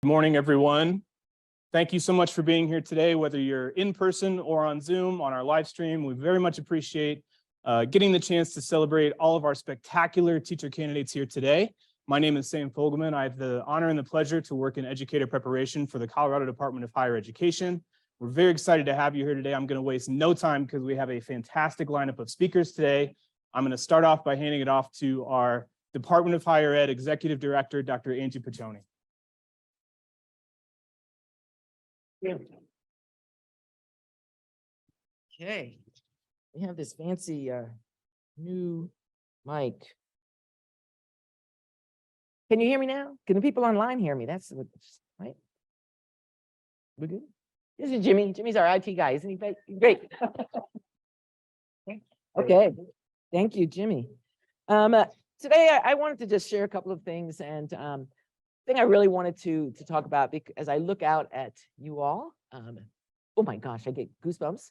Good morning, everyone. Thank you so much for being here today, whether you're in person or on Zoom, on our live stream. We very much appreciate getting the chance to celebrate all of our spectacular teacher candidates here today. My name is Sam Fogelman. I have the honor and the pleasure to work in educator preparation for the Colorado Department of Higher Education. We're very excited to have you here today. I'm going to waste no time because we have a fantastic lineup of speakers today. I'm going to start off by handing it off to our Department of Higher Ed Executive Director, Dr. Angie Piccioni. Okay, we have this fancy new mic. Can you hear me now? Can the people online hear me? That's right. We're good. This is Jimmy. Jimmy's our IT guy, isn't he? Great. Okay, thank you, Jimmy. Today I wanted to just share a couple of things, and thing I really wanted to talk about, because as I look out at you all, oh my gosh, I get goosebumps.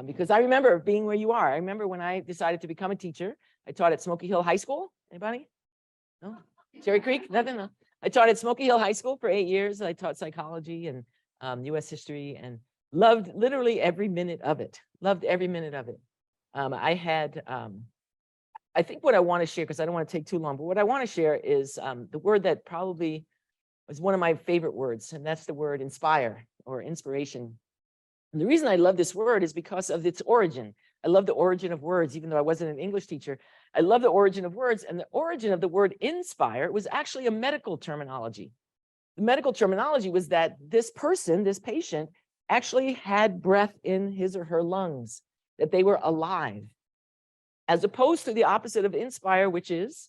Because I remember being where you are. I remember when I decided to become a teacher. I taught at Smoky Hill High School. Anybody? No? Cherry Creek? Nothing? No. I taught at Smoky Hill High School for 8 years. I taught psychology and US history and loved literally every minute of it. Loved every minute of it. I think what I want to share, because I don't want to take too long, but what I want to share is the word that probably was one of my favorite words, and that's the word inspire or inspiration. And the reason I love this word is because of its origin. I love the origin of words, even though I wasn't an English teacher. I love the origin of words, and the origin of the word inspire was actually a medical terminology. The medical terminology was that this person, this patient, actually had breath in his or her lungs, that they were alive, as opposed to the opposite of inspire, which is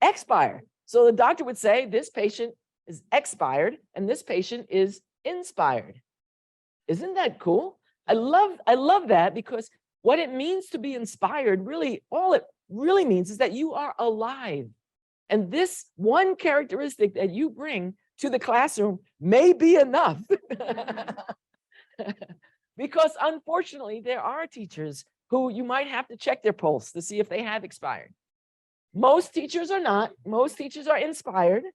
expire. So the doctor would say, this patient is expired, and this patient is inspired. Isn't that cool? I love that, because what it means to be inspired, really, all it really means is that you are alive. And this one characteristic that you bring to the classroom may be enough. Because unfortunately, there are teachers who you might have to check their pulse to see if they have expired. Most teachers are not. Most teachers are inspired,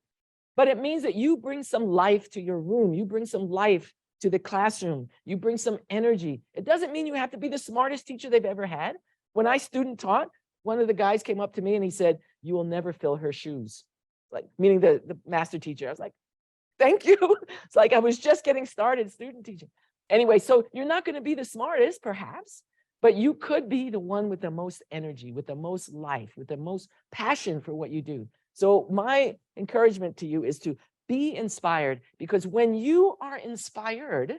but it means that you bring some life to your room. You bring some life to the classroom. You bring some energy. It doesn't mean you have to be the smartest teacher they've ever had. When I student taught, one of the guys came up to me and he said, "You will never fill her shoes." Like, meaning the master teacher. I was like, thank you. It's like I was just getting started student teaching. Anyway, so you're not going to be the smartest, perhaps, but you could be the one with the most energy, with the most life, with the most passion for what you do. So my encouragement to you is to be inspired, because when you are inspired,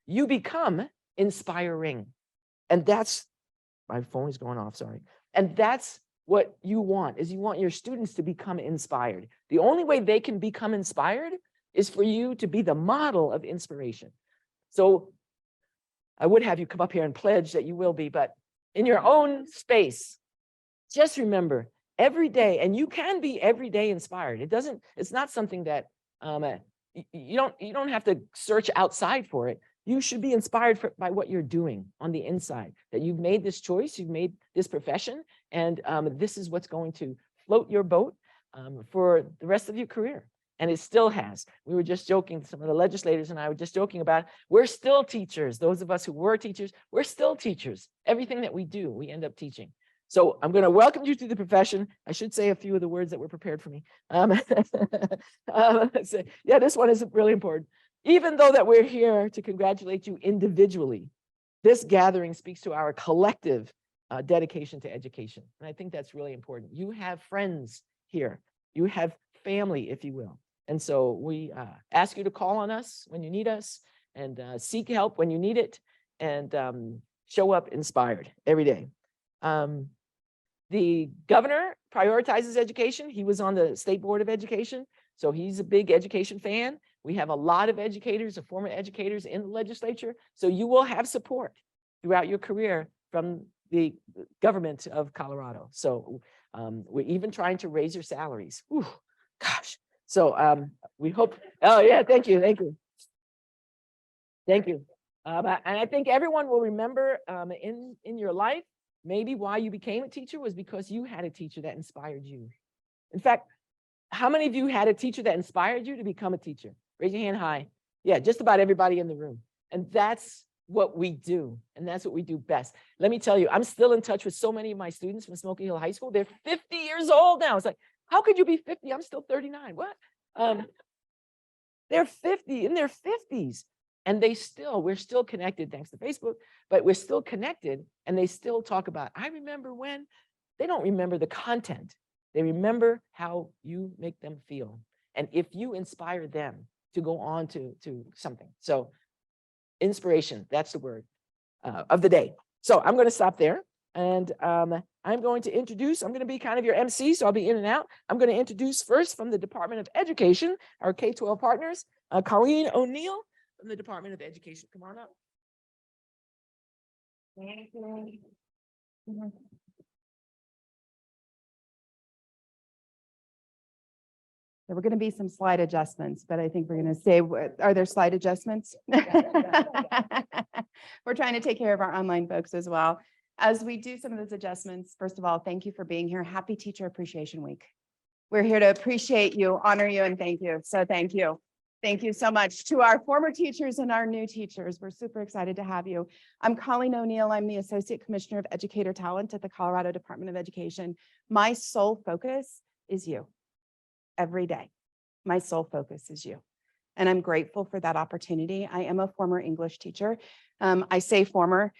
you become inspiring. And that's, my phone is going off, sorry. And that's what you want, is you want your students to become inspired. The only way they can become inspired is for you to be the model of inspiration. So I would have you come up here and pledge that you will be, but in your own space, just remember every day, and you can be every day inspired. It's not something that you don't have to search outside for it. You should be inspired by what you're doing on the inside, that you've made this choice, you've made this profession, and this is what's going to float your boat for the rest of your career. And it still has. We were just joking, some of the legislators and I were just joking about, we're still teachers. Those of us who were teachers, we're still teachers. Everything that we do, we end up teaching. So I'm going to welcome you to the profession. I should say a few of the words that were prepared for me. Yeah, this one is really important. Even though that we're here to congratulate you individually, this gathering speaks to our collective dedication to education. And I think that's really important. You have friends here. You have family, if you will. And so we ask you to call on us when you need us, and seek help when you need it, and show up inspired every day. The governor prioritizes education. He was on the State Board of Education, so he's a big education fan. We have a lot of educators, of former educators in the legislature, so you will have support throughout your career from the government of Colorado. So we're even trying to raise your salaries. Whew, gosh. So we hope, oh yeah, thank you. Thank you. And I think everyone will remember in your life, maybe why you became a teacher was because you had a teacher that inspired you. In fact, How many of you had a teacher that inspired you to become a teacher? Raise your hand high. Yeah, just about everybody in the room. And that's what we do. And that's what we do best. Let me tell you, I'm still in touch with so many of my students from Smoky Hill High School. They're 50 years old now. It's like, how could you be 50? I'm still 39. What? They're 50 in their 50s. And we're still connected thanks to Facebook, but we're still connected and they still talk about, I remember when. They don't remember the content. They remember how you make them feel. And if you inspire them to go on to something. So inspiration, that's the word of the day. So I'm going to stop there. And I'm going to be kind of your MC, so I'll be in and out. I'm going to introduce first from the Department of Education, our K-12 partners, Colleen O'Neill from the Department of Education. Come on up. Thank you. There were going to be some slide adjustments, but I think we're going to say, are there slide adjustments? We're trying to take care of our online folks as well. As we do some of those adjustments, first of all, thank you for being here. Happy Teacher Appreciation Week. We're here to appreciate you, honor you, and thank you. So thank you. Thank you so much to our former teachers and our new teachers. We're super excited to have you. I'm Colleen O'Neill. I'm the Associate Commissioner of Educator Talent at the Colorado Department of Education. My sole focus is you. Every day, my sole focus is you. And I'm grateful for that opportunity. I am a former English teacher. I say former.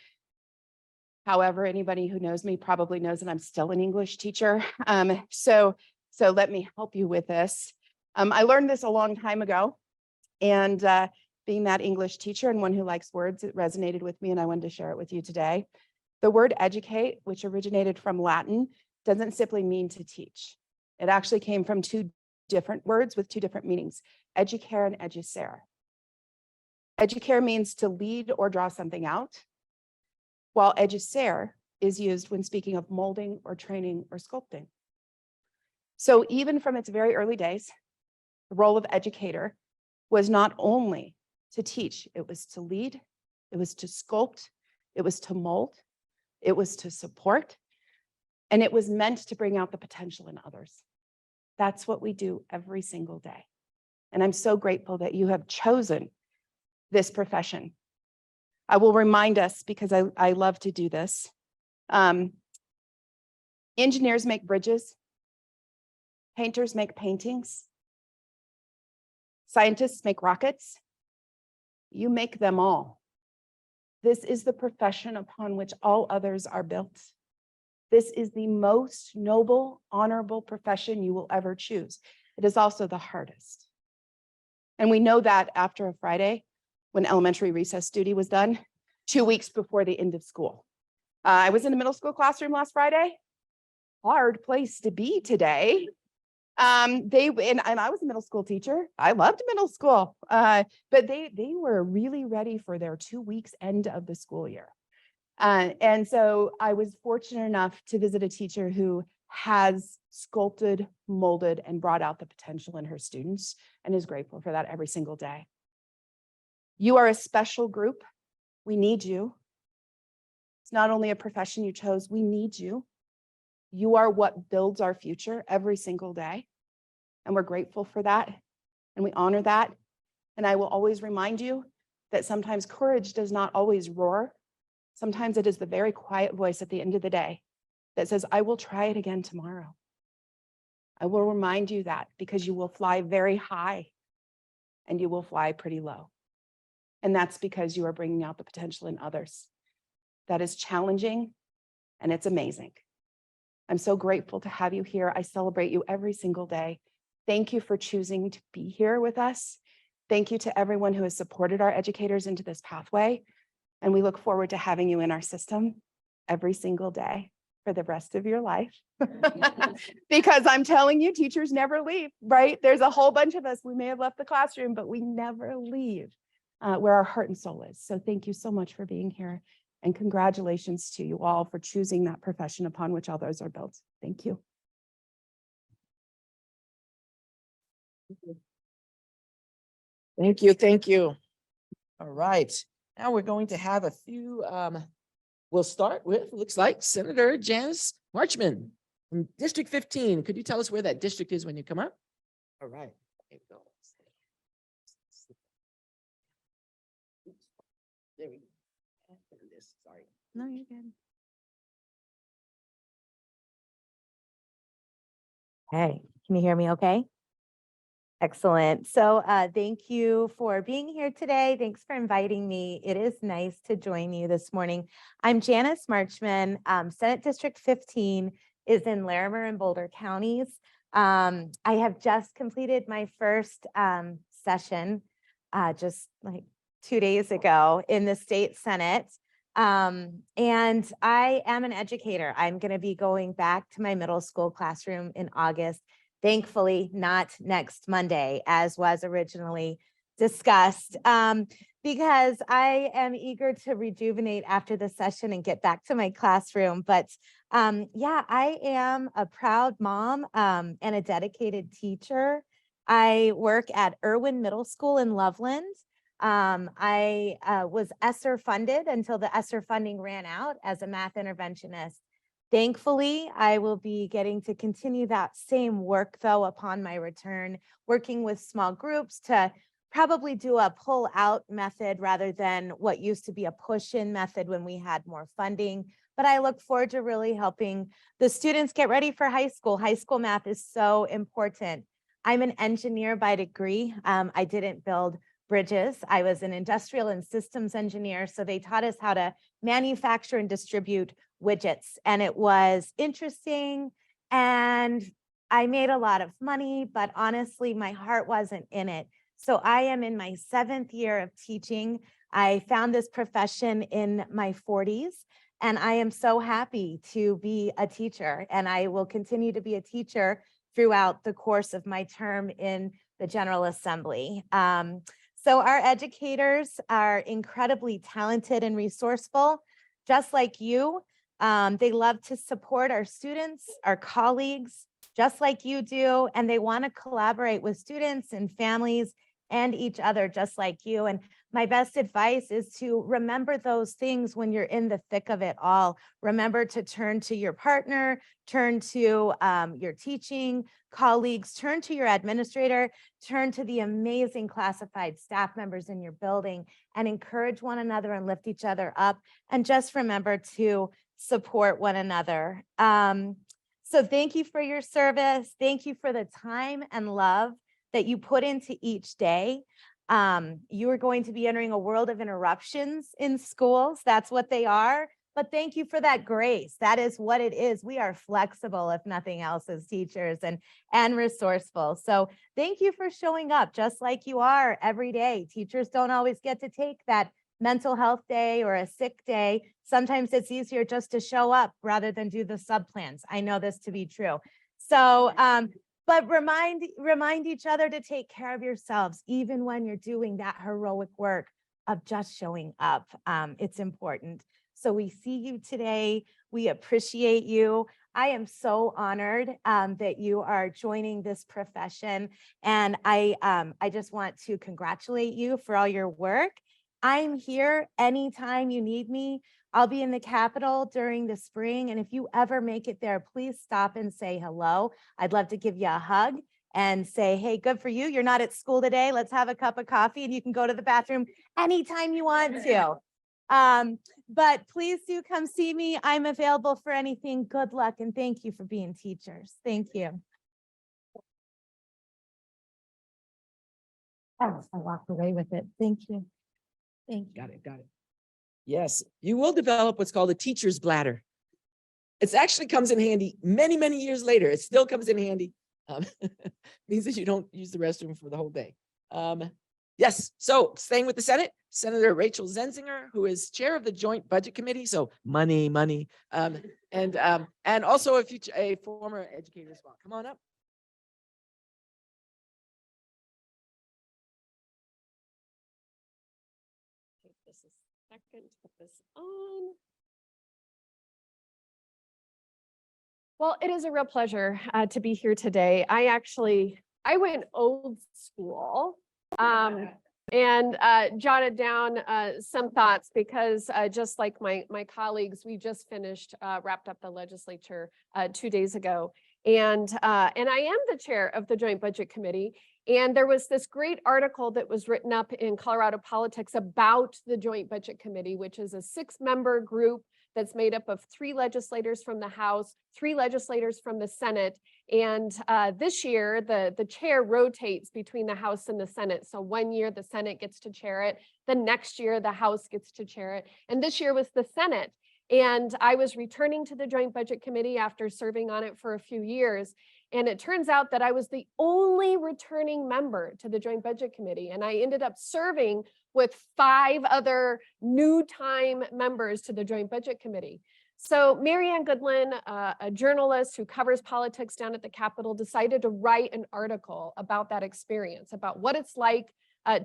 However, anybody who knows me probably knows that I'm still an English teacher. So let me help you with this. I learned this a long time ago. And being that English teacher and one who likes words, it resonated with me and I wanted to share it with you today. The word educate, which originated from Latin, doesn't simply mean to teach. It actually came from two different words with two different meanings, educare and educere. Educare means to lead or draw something out, while educere is used when speaking of molding or training or sculpting. So even from its very early days, the role of educator was not only to teach, it was to lead, it was to sculpt, it was to mold, it was to support, and it was meant to bring out the potential in others. That's what we do every single day. And I'm so grateful that you have chosen this profession. I will remind us, because I love to do this. Engineers make bridges. Painters make paintings. Scientists make rockets. You make them all. This is the profession upon which all others are built. This is the most noble, honorable profession you will ever choose. It is also the hardest. And we know that after a Friday, when elementary recess duty was done, 2 weeks before the end of school. I was in a middle school classroom last Friday. Hard place to be today. And I was a middle school teacher. I loved middle school, but they were really ready for their 2 weeks end of the school year. And so I was fortunate enough to visit a teacher who has sculpted, molded, and brought out the potential in her students and is grateful for that every single day. You are a special group. We need you. It's not only a profession you chose, we need you. You are what builds our future every single day. And we're grateful for that. And we honor that. And I will always remind you that sometimes courage does not always roar. Sometimes it is the very quiet voice at the end of the day that says, I will try it again tomorrow. I will remind you that because you will fly very high and you will fly pretty low. And that's because you are bringing out the potential in others. That is challenging and it's amazing. I'm so grateful to have you here. I celebrate you every single day. Thank you for choosing to be here with us. Thank you to everyone who has supported our educators into this pathway. And we look forward to having you in our system every single day for the rest of your life. Because I'm telling you, teachers never leave, right? There's a whole bunch of us. We may have left the classroom, but we never leave where our heart and soul is. So thank you so much for being here. And congratulations to you all for choosing that profession upon which all those are built. Thank you. Thank you. Thank you. All right. Now we're going to have a few, we'll start with, looks like Senator Janice Marchman from District 15. Could you tell us where that district is when you come up? All right. There we go. Oops. There we go. There it is. Sorry. No, you're good. Hey, can you hear me okay? Excellent. So thank you for being here today. Thanks for inviting me. It is nice to join you this morning. I'm Janice Marchman. Senate District 15 is in Larimer and Boulder counties. I have just completed my first session just like 2 days ago in the state Senate. And I am an educator. I'm going to be going back to my middle school classroom in August. Thankfully, not next Monday, as was originally discussed, because I am eager to rejuvenate after the session and get back to my classroom. But yeah, I am a proud mom and a dedicated teacher. I work at Irwin Middle School in Loveland. I was ESSER funded until the ESSER funding ran out as a math interventionist. Thankfully, I will be getting to continue that same work though upon my return, working with small groups to probably do a pull out method rather than what used to be a push in method when we had more funding. But I look forward to really helping the students get ready for high school. High school math is so important. I'm an engineer by degree. I didn't build bridges. I was an industrial and systems engineer. So they taught us how to manufacture and distribute widgets. And it was interesting. And I made a lot of money, but honestly, my heart wasn't in it. So I am in my 7th year of teaching. I found this profession in my 40s, and I am so happy to be a teacher. And I will continue to be a teacher throughout the course of my term in the General Assembly. So our educators are incredibly talented and resourceful, just like you. They love to support our students, our colleagues, just like you do, and they want to collaborate with students and families and each other, just like you. And my best advice is to remember those things when you're in the thick of it all. Remember to turn to your partner, turn to your teaching colleagues, turn to your administrator, turn to the amazing classified staff members in your building, and encourage one another and lift each other up. And just remember to support one another. So thank you for your service. Thank you for the time and love that you put into each day. You are going to be entering a world of interruptions in schools. That's what they are. But thank you for that grace. That is what it is. We are flexible, if nothing else, as teachers and resourceful. So thank you for showing up just like you are every day. Teachers don't always get to take that mental health day or a sick day. Sometimes it's easier just to show up rather than do the sub plans. I know this to be true. So, but remind each other to take care of yourselves, even when you're doing that heroic work of just showing up. It's important. So we see you today. We appreciate you. I am so honored that you are joining this profession. And I just want to congratulate you for all your work. I'm here anytime you need me. I'll be in the Capitol during the spring. And if you ever make it there, please stop and say hello. I'd love to give you a hug and say, hey, good for you. You're not at school today. Let's have a cup of coffee and you can go to the bathroom anytime you want to. But please do come see me. I'm available for anything. Good luck and thank you for being teachers. Thank you. Oh, I walked away with it. Thank you. Thank you. Got it. Yes, you will develop what's called a teacher's bladder. It actually comes in handy many, many years later. It still comes in handy. Means that you don't use the restroom for the whole day. Yes, so staying with the Senate, Senator Rachel Zenzinger, who is chair of the Joint Budget Committee. So money. And also a former educator as well. Come on up. Take this a second to put this on. Well, it is a real pleasure to be here today. I went old school and jotted down some thoughts because just like my colleagues, we just wrapped up the legislature 2 days ago. And I am the chair of the Joint Budget Committee. And there was this great article that was written up in Colorado Politics about the Joint Budget Committee, which is a 6-member group that's made up of 3 legislators from the House, 3 legislators from the Senate. And this year, the chair rotates between the House and the Senate. So one year the Senate gets to chair it. The next year the House gets to chair it. And this year was the Senate. And I was returning to the Joint Budget Committee after serving on it for a few years. And it turns out that I was the only returning member to the Joint Budget Committee. And I ended up serving with 5 other new time members to the Joint Budget Committee. So Mary Ann Goodlin, a journalist who covers politics down at the Capitol, decided to write an article about that experience, about what it's like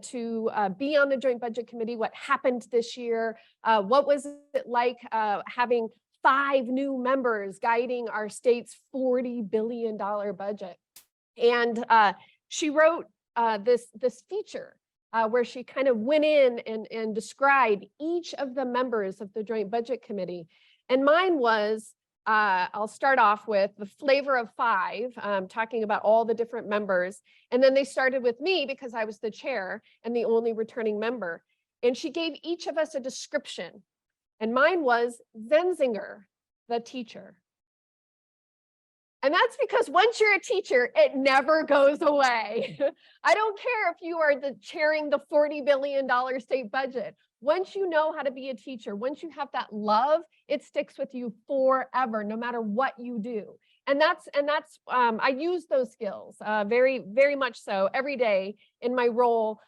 to be on the Joint Budget Committee, what happened this year, what was it like having 5 new members guiding our state's $40 billion budget. And she wrote this feature where she kind of went in and described each of the members of the Joint Budget Committee. And mine was, I'll start off with the flavor of 5, talking about all the different members. And then they started with me because I was the chair and the only returning member. And she gave each of us a description. And mine was Zenzinger, the teacher. And that's because once you're a teacher, it never goes away. I don't care if you are chairing the $40 billion state budget. Once you know how to be a teacher, once you have that love, it sticks with you forever, no matter what you do. And that's I use those skills very, very much so every day in my role,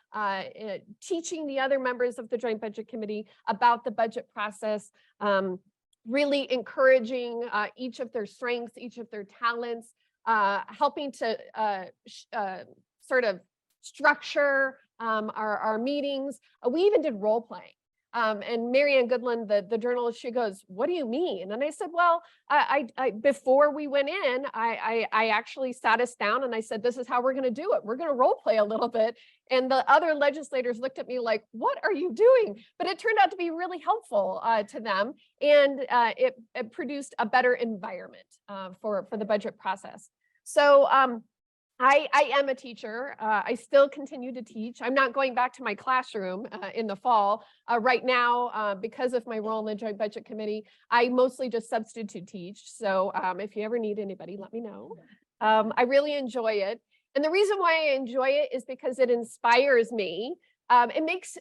teaching the other members of the Joint Budget Committee about the budget process, really encouraging each of their strengths, each of their talents, helping to sort of structure our meetings. We even did role playing. And Mary Ann Goodlin, the journalist, she goes, "What do you mean?" And I said, well, I before we went in, I actually sat us down and I said, this is how we're going to do it. We're going to role play a little bit. And the other legislators looked at me like, what are you doing? But it turned out to be really helpful to them. And it produced a better environment for the budget process. So I am a teacher. I still continue to teach. I'm not going back to my classroom in the fall. Right now, because of my role in the Joint Budget Committee, I mostly just substitute teach. So if you ever need anybody, let me know. I really enjoy it. And the reason why I enjoy it is because it inspires me. It makes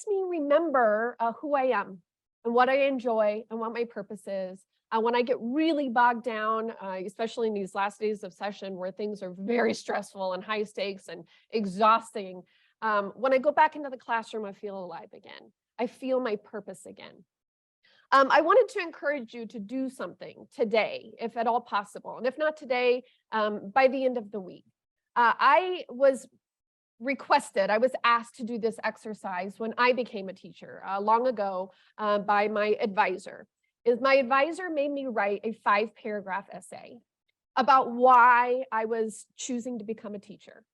me remember who I am and what I enjoy and what my purpose is. When I get really bogged down, especially in these last days of session where things are very stressful and high stakes and exhausting, when I go back into the classroom, I feel alive again. I feel my purpose again. I wanted to encourage you to do something today, if at all possible. And if not today, by the end of the week. I was asked to do this exercise when I became a teacher long ago by my advisor. My advisor made me write a 5-paragraph essay about why I was choosing to become a teacher.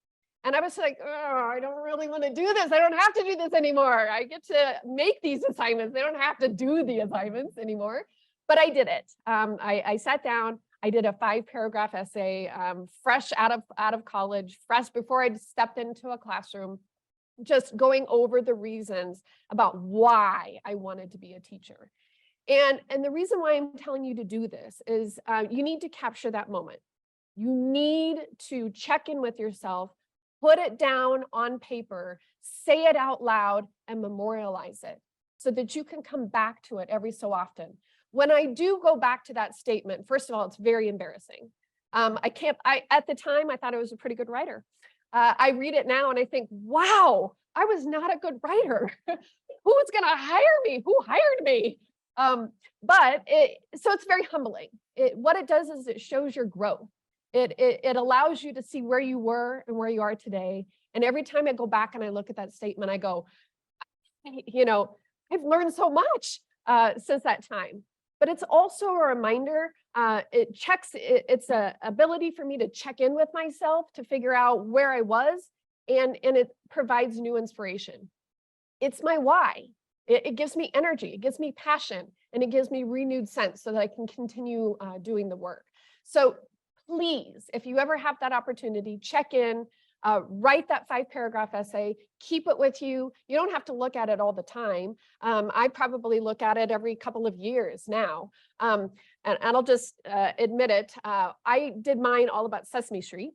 And I was like, oh, I don't really want to do this. I don't have to do this anymore. I get to make these assignments. They don't have to do the assignments anymore. But I did it. I sat down. I did a 5-paragraph essay, fresh out of college, fresh before I stepped into a classroom, just going over the reasons about why I wanted to be a teacher. And the reason why I'm telling you to do this is you need to capture that moment. You need to check in with yourself, put it down on paper, say it out loud, and memorialize it so that you can come back to it every so often. When I do go back to that statement, first of all, it's very embarrassing. At the time, I thought I was a pretty good writer. I read it now and I think, wow, I was not a good writer. Who's going to hire me? Who hired me? So it's very humbling. What it does is it shows your growth. It allows you to see where you were and where you are today. And every time I go back and I look at that statement, I go, I've learned so much since that time. But it's also a reminder. It's an ability for me to check in with myself to figure out where I was, and it provides new inspiration. It's my why. It gives me energy, it gives me passion, and it gives me renewed sense so that I can continue doing the work. So please, if you ever have that opportunity, check in, write that 5-paragraph essay, keep it with you. You don't have to look at it all the time. I probably look at it every couple of years now. And I'll just admit it, I did mine all about Sesame Street.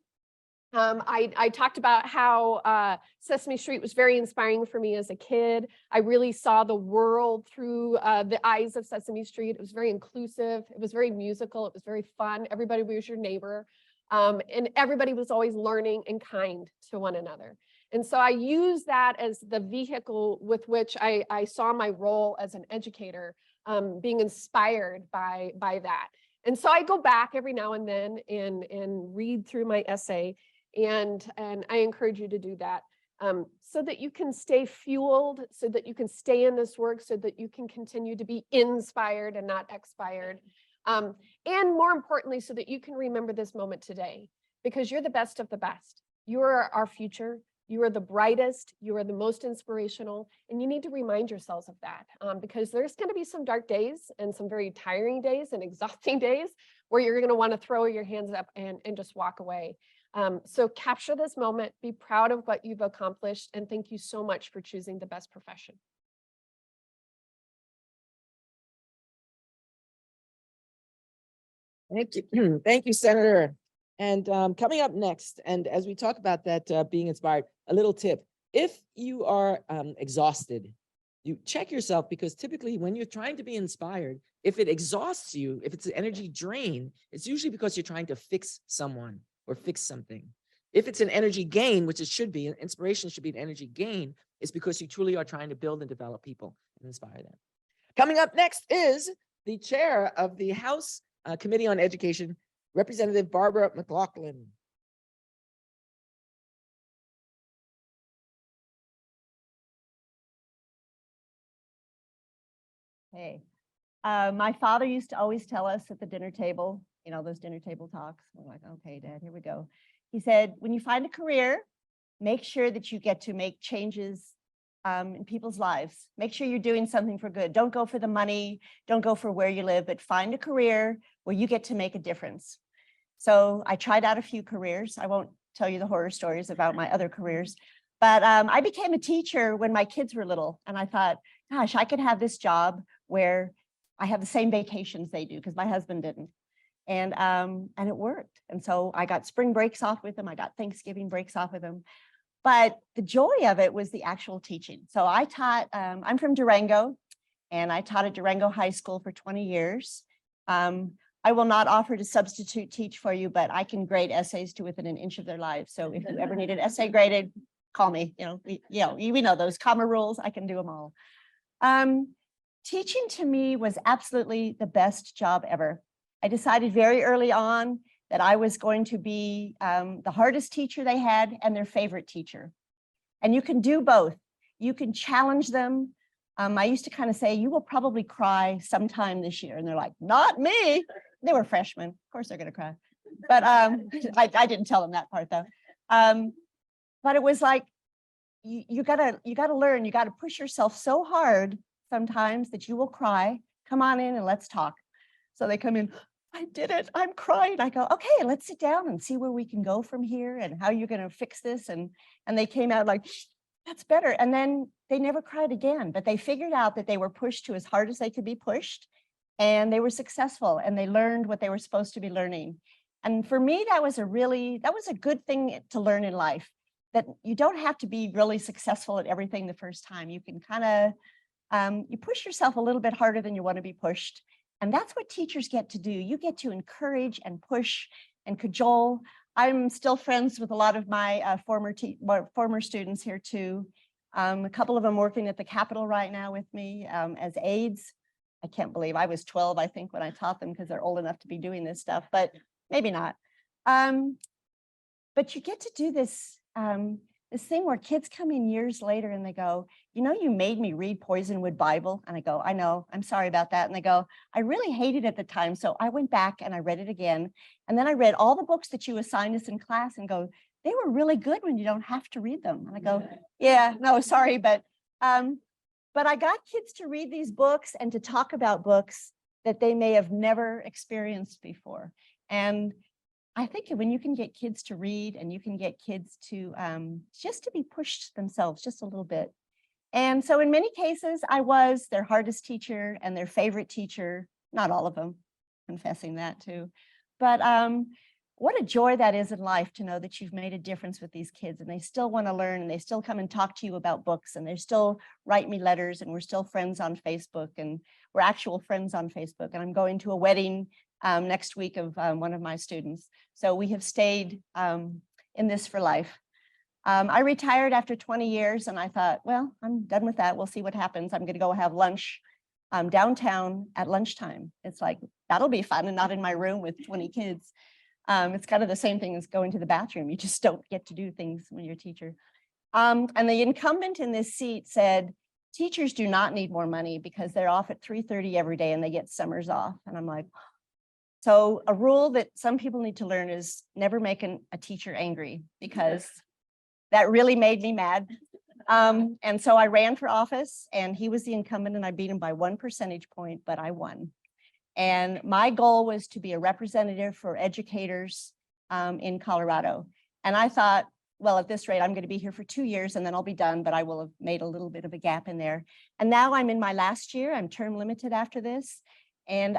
I talked about how Sesame Street was very inspiring for me as a kid. I really saw the world through the eyes of Sesame Street. It was very inclusive. It was very musical. It was very fun. Everybody was your neighbor. And everybody was always learning and kind to one another. And so I use that as the vehicle with which I saw my role as an educator, being inspired by that. And so I go back every now and then and read through my essay. And I encourage you to do that so that you can stay fueled, so that you can stay in this work, so that you can continue to be inspired and not expired. And more importantly, so that you can remember this moment today, because you're the best of the best. You are our future. You are the brightest. You are the most inspirational. And you need to remind yourselves of that because there's going to be some dark days and some very tiring days and exhausting days where you're going to want to throw your hands up and just walk away. So capture this moment, be proud of what you've accomplished, and thank you so much for choosing the best profession. Thank you. Thank you, Senator. And coming up next, and as we talk about that being inspired, a little tip. If you are exhausted, you check yourself, because typically when you're trying to be inspired, if it exhausts you, if it's an energy drain, it's usually because you're trying to fix someone or fix something. If it's an energy gain, which it should be, inspiration should be an energy gain, it's because you truly are trying to build and develop people and inspire them. Coming up next is the chair of the House Committee on Education, Representative Barbara McLaughlin. Hey, my father used to always tell us at the dinner table, you know, those dinner table talks. We're like, okay, Dad, here we go. He said, when you find a career, make sure that you get to make changes in people's lives. Make sure you're doing something for good. Don't go for the money. Don't go for where you live, but find a career where you get to make a difference. So I tried out a few careers. I won't tell you the horror stories about my other careers, but I became a teacher when my kids were little. And I thought, gosh, I could have this job where I have the same vacations they do, because my husband didn't. And it worked. And so I got spring breaks off with them. I got Thanksgiving breaks off with them. But the joy of it was the actual teaching. So I taught, I'm from Durango, and I taught at Durango High School for 20 years. I will not offer to substitute teach for you, but I can grade essays to within an inch of their lives. So if you ever need an essay graded, call me. We know those comma rules. I can do them all. Teaching to me was absolutely the best job ever. I decided very early on that I was going to be the hardest teacher they had and their favorite teacher. And you can do both. You can challenge them. I used to kind of say, you will probably cry sometime this year. And they're like, not me. They were freshmen. Of course they're going to cry. But I didn't tell them that part though. But it was like, you gotta learn, you gotta push yourself so hard sometimes that you will cry. Come on in and let's talk. So they come in, I did it, I'm crying. I go, okay, let's sit down and see where we can go from here and how you're gonna fix this. And they came out like, that's better. And then they never cried again, but they figured out that they were pushed to as hard as they could be pushed, and they were successful and they learned what they were supposed to be learning. And for me, that was a good thing to learn in life, that you don't have to be really successful at everything the first time. You can kind of, you push yourself a little bit harder than you want to be pushed. And that's what teachers get to do. You get to encourage and push and cajole. I'm still friends with a lot of my former students here too. A couple of them working at the Capitol right now with me as aides. I can't believe I was 12, I think, when I taught them, because they're old enough to be doing this stuff, but maybe not. But you get to do this, this thing where kids come in years later and they go, you know, you made me read Poisonwood Bible. And I go, I know, I'm sorry about that. And they go, I really hated it at the time. So I went back and I read it again. And then I read all the books that you assigned us in class and go, they were really good when you don't have to read them. And I go, yeah, no, sorry. But I got kids to read these books and to talk about books that they may have never experienced before. And I think when you can get kids to read and you can get kids to just to be pushed themselves just a little bit. And so in many cases, I was their hardest teacher and their favorite teacher, not all of them, confessing that too. But what a joy that is in life to know that you've made a difference with these kids and they still want to learn and they still come and talk to you about books and they still write me letters and we're still friends on Facebook and we're actual friends on Facebook. And I'm going to a wedding next week of one of my students. So we have stayed in this for life. I retired after 20 years and I thought, well, I'm done with that. We'll see what happens. I'm going to go have lunch downtown at lunchtime. It's like, that'll be fun and not in my room with 20 kids. It's kind of the same thing as going to the bathroom. You just don't get to do things when you're a teacher. And the incumbent in this seat said, teachers do not need more money because they're off at 3:30 every day and they get summers off. And I'm like, so a rule that some people need to learn is never make a teacher angry because that really made me mad. And so I ran for office and he was the incumbent and I beat him by 1 percentage point, but I won. And my goal was to be a representative for educators in Colorado. And I thought, well, at this rate, I'm going to be here for 2 years and then I'll be done, but I will have made a little bit of a gap in there. And now I'm in my last year, I'm term limited after this. And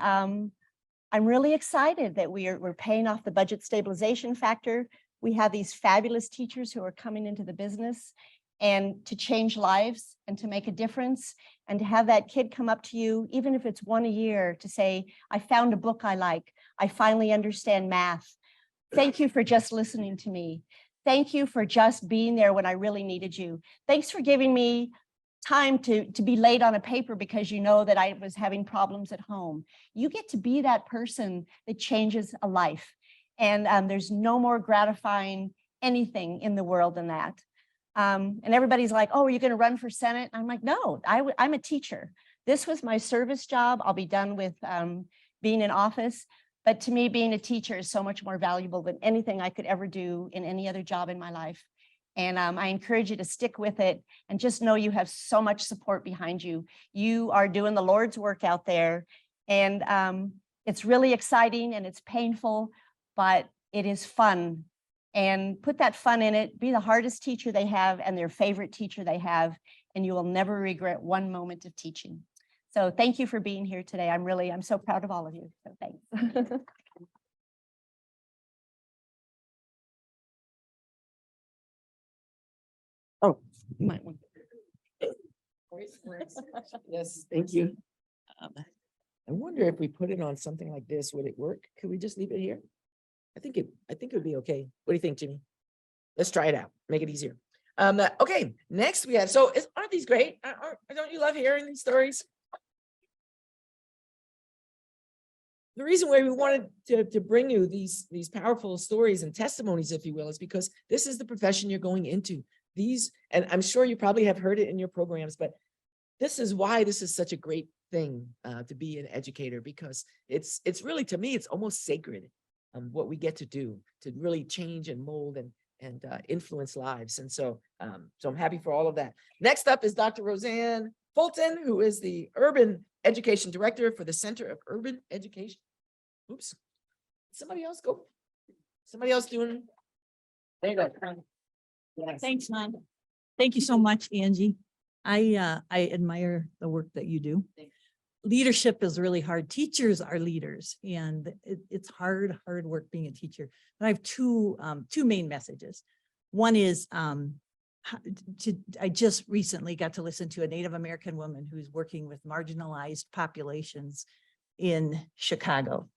I'm really excited that we're paying off the budget stabilization factor. We have these fabulous teachers who are coming into the business and to change lives and to make a difference and to have that kid come up to you, even if it's one a year, to say, I found a book I like. I finally understand math. Thank you for just listening to me. Thank you for just being there when I really needed you. Thanks for giving me time to be late on a paper because you know that I was having problems at home. You get to be that person that changes a life. And there's no more gratifying anything in the world than that. And everybody's like, oh, are you going to run for Senate? I'm like, no, I'm a teacher. This was my service job. I'll be done with being in office. But to me, being a teacher is so much more valuable than anything I could ever do in any other job in my life. And I encourage you to stick with it and just know you have so much support behind you. You are doing the Lord's work out there. And it's really exciting and it's painful, but it is fun. And put that fun in it, be the hardest teacher they have and their favorite teacher they have, and you will never regret one moment of teaching. So thank you for being here today. I'm so proud of all of you. So thanks. Oh, you might want. Yes, thank you. I wonder if we put it on something like this, would it work? Could we just leave it here? I think it would be okay. What do you think, Jimmy? Let's try it out. Make it easier. Okay, next we have, aren't these great? Don't you love hearing these stories? The reason why we wanted to bring you these powerful stories and testimonies, if you will, is because this is the profession you're going into. And I'm sure you probably have heard it in your programs, but this is why this is such a great thing to be an educator, because it's really, to me, it's almost sacred. What we get to do to really change and mold and influence lives. And so I'm happy for all of that. Next up is Dr. Roseanne Fulton, who is the Urban Education Director for the Center of Urban Education. Oops. Somebody else go. Somebody else doing. There you go. Yes. Thanks, Mom. Thank you so much, Angie. I admire the work that you do. Leadership is really hard. Teachers are leaders, and it's hard work being a teacher. But I have two main messages. One is I just recently got to listen to a Native American woman who's working with marginalized populations in Chicago.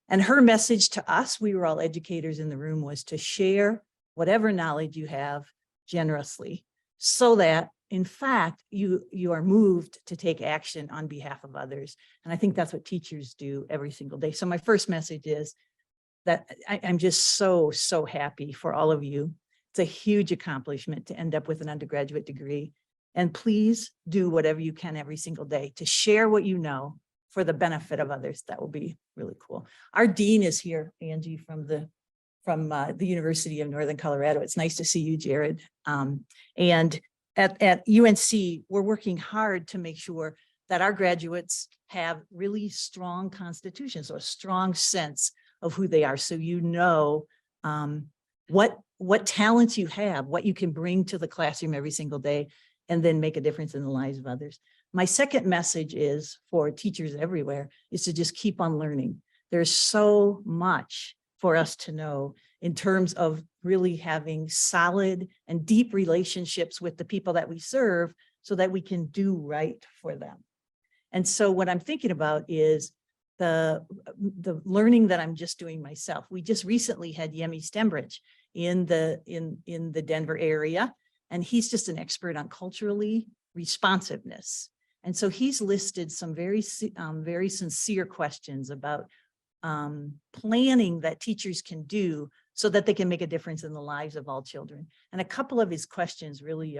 And her message to us, we were all educators in the room, was to share whatever knowledge you have generously, so that in fact, you are moved to take action on behalf of others. And I think that's what teachers do every single day. So my first message is that I'm just so happy for all of you. It's a huge accomplishment to end up with an undergraduate degree. And please do whatever you can every single day to share what you know for the benefit of others. That will be really cool. Our dean is here, Angie, from the University of Northern Colorado. It's nice to see you, Jared. And at UNC, we're working hard to make sure that our graduates have really strong constitutions, or a strong sense of who they are. So you know what talents you have, what you can bring to the classroom every single day, and then make a difference in the lives of others. My second message is for teachers everywhere is to just keep on learning. There's so much for us to know in terms of really having solid and deep relationships with the people that we serve so that we can do right for them. And so what I'm thinking about is the learning that I'm just doing myself. We just recently had Yemi Stembridge in the Denver area, and he's just an expert on culturally responsiveness. And so he's listed some very sincere questions about planning that teachers can do so that they can make a difference in the lives of all children. And a couple of his questions really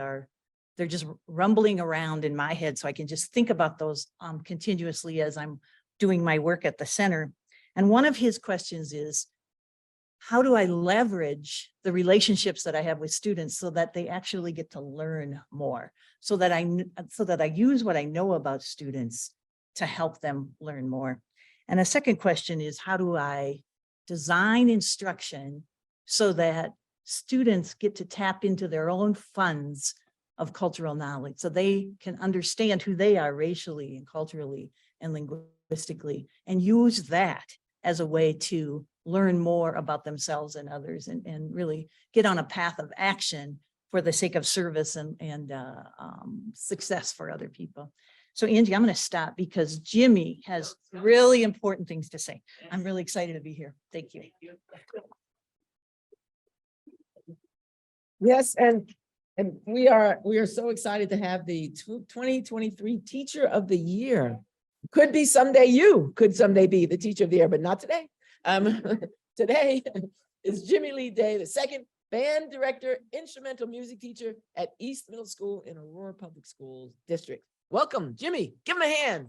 they're just rumbling around in my head. So I can just think about those continuously as I'm doing my work at the center. And one of his questions is, how do I leverage the relationships that I have with students so that they actually get to learn more, so that I use what I know about students to help them learn more? And a second question is, how do I design instruction so that students get to tap into their own funds of cultural knowledge so they can understand who they are racially and culturally and linguistically, and use that as a way to learn more about themselves and others, and really get on a path of action for the sake of service and success for other people. So Angie, I'm going to stop because Jimmy has really important things to say. I'm really excited to be here. Thank you. Yes, and we are so excited to have the 2023 Teacher of the Year. Could be someday you could someday be the Teacher of the Year, but not today. Today is Jimmy Lee Day, the second band director, instrumental music teacher at East Middle School in Aurora Public Schools District. Welcome, Jimmy. Give him a hand.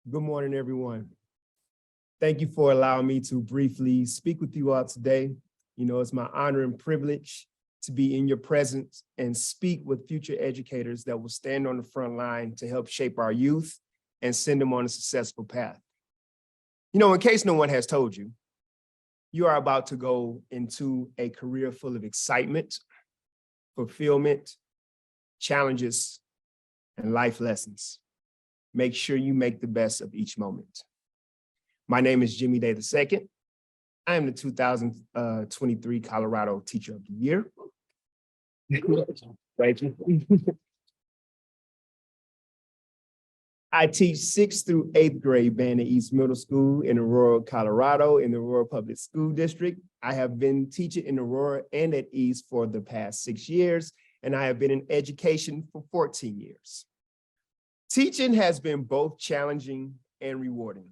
Good morning, everyone. Thank you for allowing me to briefly speak with you all today. You know, it's my honor and privilege to be in your presence and speak with future educators that will stand on the front line to help shape our youth and send them on a successful path. You know, in case no one has told you, you are about to go into a career full of excitement, fulfillment, challenges, and life lessons. Make sure you make the best of each moment. My name is Jimmy Day II. I am the 2023 Colorado Teacher of the Year. Thank you. I teach 6th through 8th grade band at East Middle School in Aurora, Colorado, in the Aurora Public School District. I have been teaching in Aurora and at East for the past 6 years, and I have been in education for 14 years. Teaching has been both challenging and rewarding.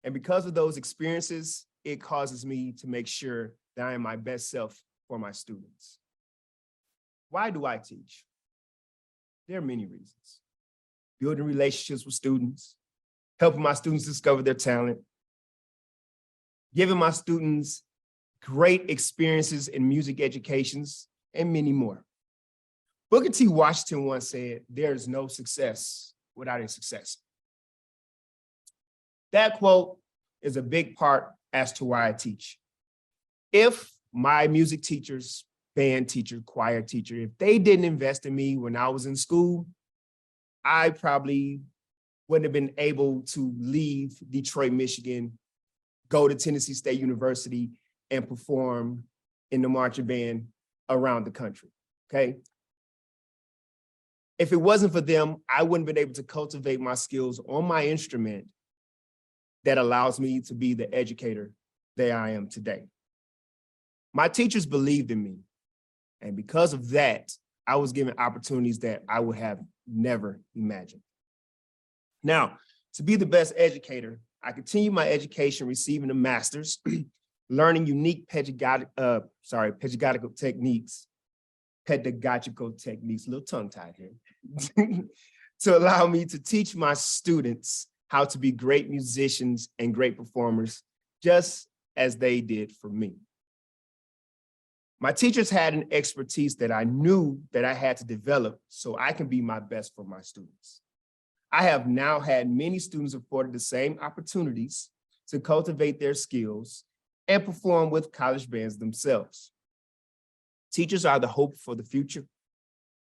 And because of those experiences, it causes me to make sure that I am my best self for my students. Why do I teach? There are many reasons. Building relationships with students, helping my students discover their talent, giving my students great experiences in music educations, and many more. Booker T. Washington once said, "There is no success without a successor." That quote is a big part as to why I teach. If my music teachers, band teacher, choir teacher, if they didn't invest in me when I was in school, I probably wouldn't have been able to leave Detroit, Michigan, go to Tennessee State University, and perform in the marching band around the country, okay? If it wasn't for them, I wouldn't have been able to cultivate my skills on my instrument that allows me to be the educator that I am today. My teachers believed in me, and because of that, I was given opportunities that I would have never imagined. Now, to be the best educator, I continue my education, receiving a master's, learning unique pedagogical techniques, a little tongue-tied here, to allow me to teach my students how to be great musicians and great performers, just as they did for me. My teachers had an expertise that I knew that I had to develop so I can be my best for my students. I have now had many students afforded the same opportunities to cultivate their skills and perform with college bands themselves. Teachers are the hope for the future.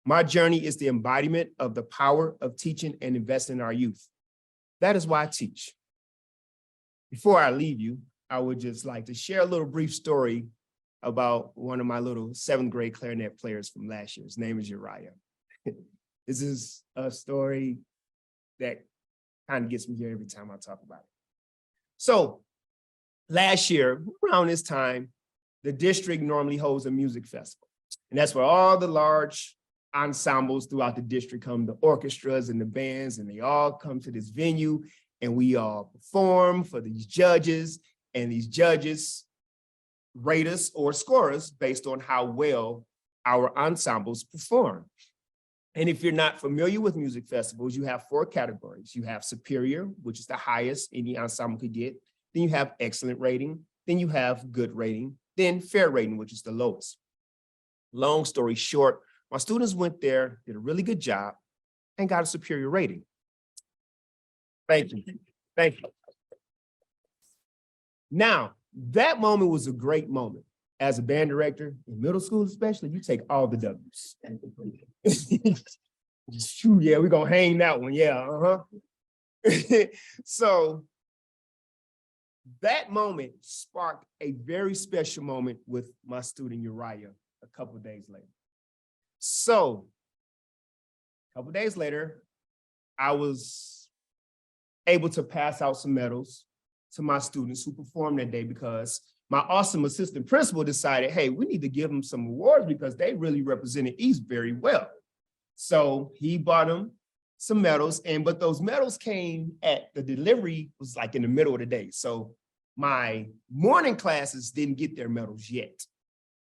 My journey is the embodiment of the power of teaching and investing in our youth. That is why I teach. Before I leave you, I would just like to share a little brief story about one of my little 7th grade clarinet players from last year. His name is Uriah. This is a story that kind of gets me here every time I talk about it. So last year, around this time, the district normally holds a music festival. And that's where all the large ensembles throughout the district come, the orchestras and the bands, and they all come to this venue and we all perform for these judges, and these judges rate us or score us based on how well our ensembles perform. And if you're not familiar with music festivals, you have 4 categories. You have superior, which is the highest any ensemble could get. Then you have excellent rating. Then you have good rating. Then fair rating, which is the lowest. Long story short, my students went there, did a really good job, and got a superior rating. Thank you. Thank you. Now, that moment was a great moment. As a band director, in middle school especially, you take all the W's. Yeah, we're gonna hang that one, yeah, So that moment sparked a very special moment with my student Uriah a couple of days later. So a couple of days later, I was able to pass out some medals to my students who performed that day because my awesome assistant principal decided, hey, we need to give them some awards because they really represented East very well. So he bought them some medals, but those medals came at the delivery was like in the middle of the day. So my morning classes didn't get their medals yet.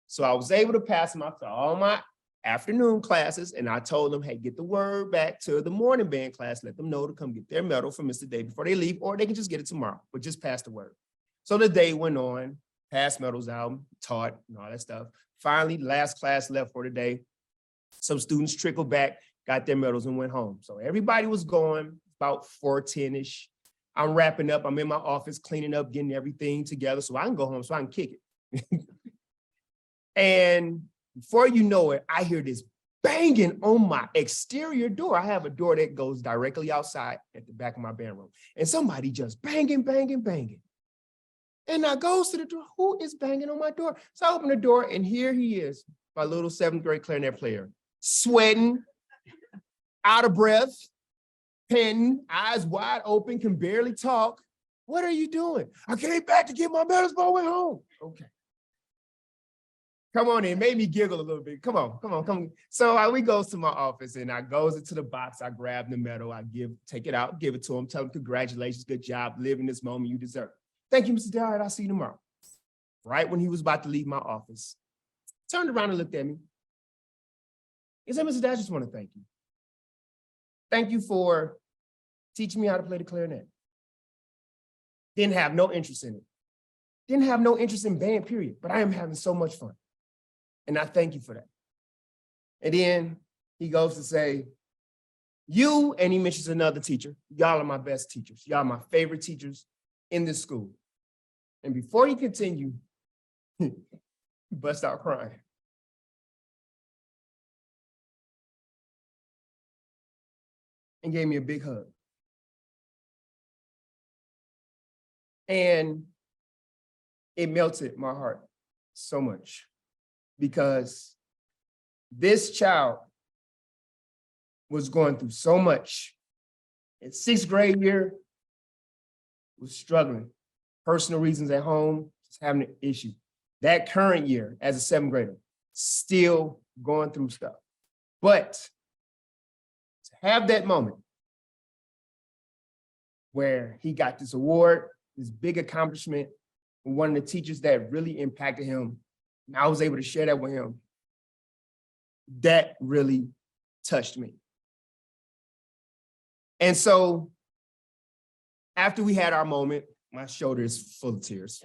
So I was able to pass them out to all my afternoon classes, and I told them, hey, get the word back to the morning band class, let them know to come get their medal from Mr. Day before they leave, or they can just get it tomorrow, but just pass the word. So the day went on, passed medals out, taught, and all that stuff. Finally, last class left for the day. Some students trickled back, got their medals, and went home. So everybody was going about 4:10-ish. I'm wrapping up. I'm in my office, cleaning up, getting everything together so I can go home so I can kick it. And before you know it, I hear this banging on my exterior door. I have a door that goes directly outside at the back of my band room. And somebody just banging, banging, banging. And I goes to the door, who is banging on my door? So I open the door and here he is, my little 7th grade clarinet player, sweating, out of breath, panting, eyes wide open, can barely talk. What are you doing? I came back to get my medals, but I went home. Okay. Come on in, it made me giggle a little bit. Come on, come on, come on. So we goes to my office and I goes into the box, I grab the medal, I take it out, give it to him, tell him congratulations, good job, living this moment you deserve. Thank you, Mr. Dillard, I'll see you tomorrow. Right when he was about to leave my office, turned around and looked at me. He said, Mr. Dillard, I just want to thank you. Thank you for teaching me how to play the clarinet. Didn't have no interest in it. Didn't have no interest in band, period, but I am having so much fun. And I thank you for that. And then he goes to say, you, and he mentions another teacher, y'all are my best teachers. Y'all are my favorite teachers in this school. And before he continued, he bust out crying. And gave me a big hug. And it melted my heart so much because this child was going through so much. In 6th grade year, was struggling, personal reasons at home, just having an issue. That current year, as a 7th grader, still going through stuff. But to have that moment where he got this award, this big accomplishment, from one of the teachers that really impacted him, and I was able to share that with him, that really touched me. And so after we had our moment, my shoulder is full of tears.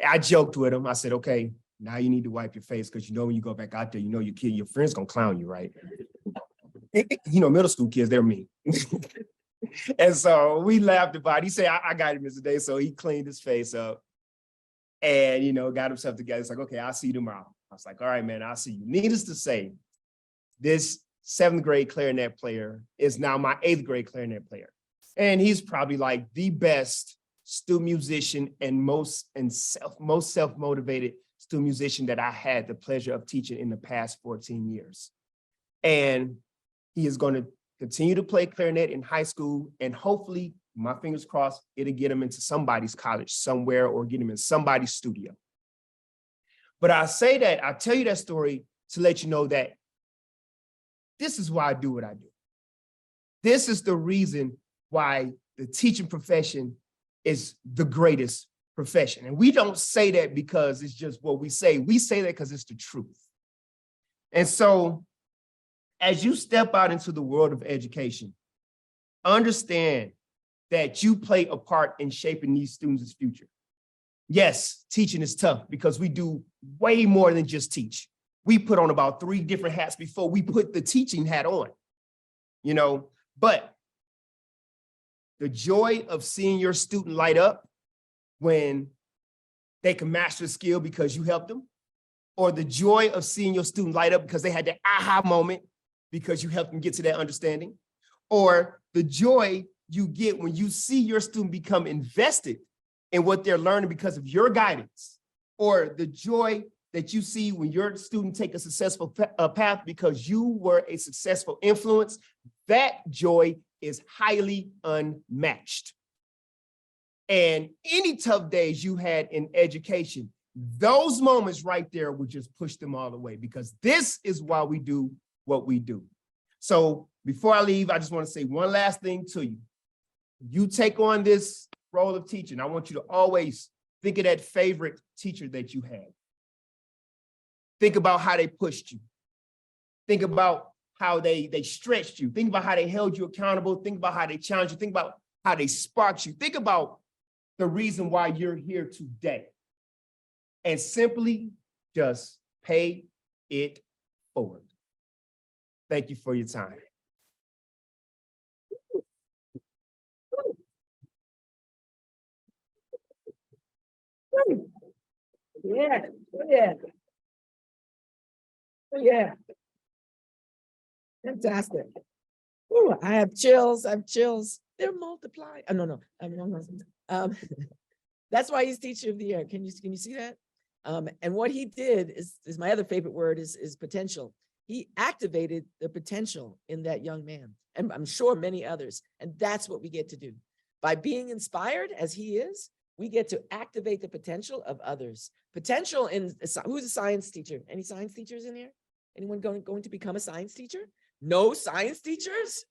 I joked with him. I said, okay, Now you need to wipe your face because you know when you go back out there, you know your friends gonna clown you, right? Middle school kids, they're mean. And so we laughed about it. He said, I got it, Mr. Day. So he cleaned his face up and, got himself together. It's like, okay, I'll see you tomorrow. I was like, all right, man, I'll see you. Needless to say, this 7th grade clarinet player is now my 8th grade clarinet player. And he's probably like the best student musician and most self-motivated student musician that I had the pleasure of teaching in the past 14 years. And he is going to continue to play clarinet in high school, and hopefully, my fingers crossed, it'll get him into somebody's college somewhere or get him in somebody's studio. But I tell you that story to let you know that this is why I do what I do. This is the reason why the teaching profession is the greatest profession. And we don't say that because it's just what we say. We say that because it's the truth. And so, as you step out into the world of education, understand that you play a part in shaping these students' future. Yes, teaching is tough because we do way more than just teach. We put on about 3 different hats before we put the teaching hat on, but the joy of seeing your student light up when they can master a skill because you helped them, or the joy of seeing your student light up because they had that aha moment because you helped them get to that understanding, or the joy you get when you see your student become invested in what they're learning because of your guidance, or the joy that you see when your student take a successful path because you were a successful influence. That joy is highly unmatched. And any tough days you had in education, those moments right there would just push them all the way, because this is why we do what we do. So before I leave, I just want to say one last thing to you. You take on this role of teaching, I want you to always think of that favorite teacher that you had. Think about how they pushed you. Think about how they stretched you. Think about how they held you accountable. Think about how they challenged you. Think about how they sparked you. Think about the reason why you're here today. And simply just pay it forward. Thank you for your time. Yeah, yeah. Yeah. Fantastic. Ooh, I have chills. They're multiplying. Oh, no. That's why he's teacher of the year. Can you see that? And what he did is my other favorite word is potential. He activated the potential in that young man, and I'm sure many others. And that's what we get to do. By being inspired as he is, we get to activate the potential of others. Potential who's a science teacher? Any science teachers in here? Anyone going to become a science teacher? No science teachers?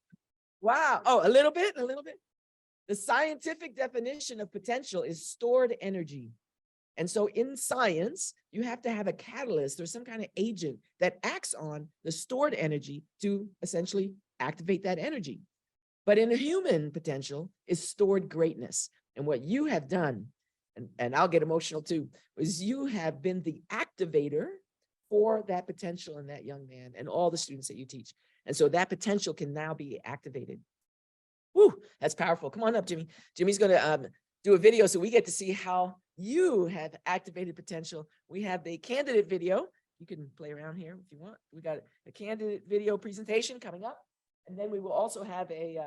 Wow. Oh, a little bit. The scientific definition of potential is stored energy. And so in science, you have to have a catalyst or some kind of agent that acts on the stored energy to essentially activate that energy. But in a human potential is stored greatness. And what you have done, and I'll get emotional too, is you have been the activator for that potential in that young man and all the students that you teach. And so that potential can now be activated. Woo, that's powerful. Come on up, Jimmy. Jimmy's going to do a video so we get to see how you have activated potential. We have the candidate video. You can play around here if you want. We got a candidate video presentation coming up. And then we will also have a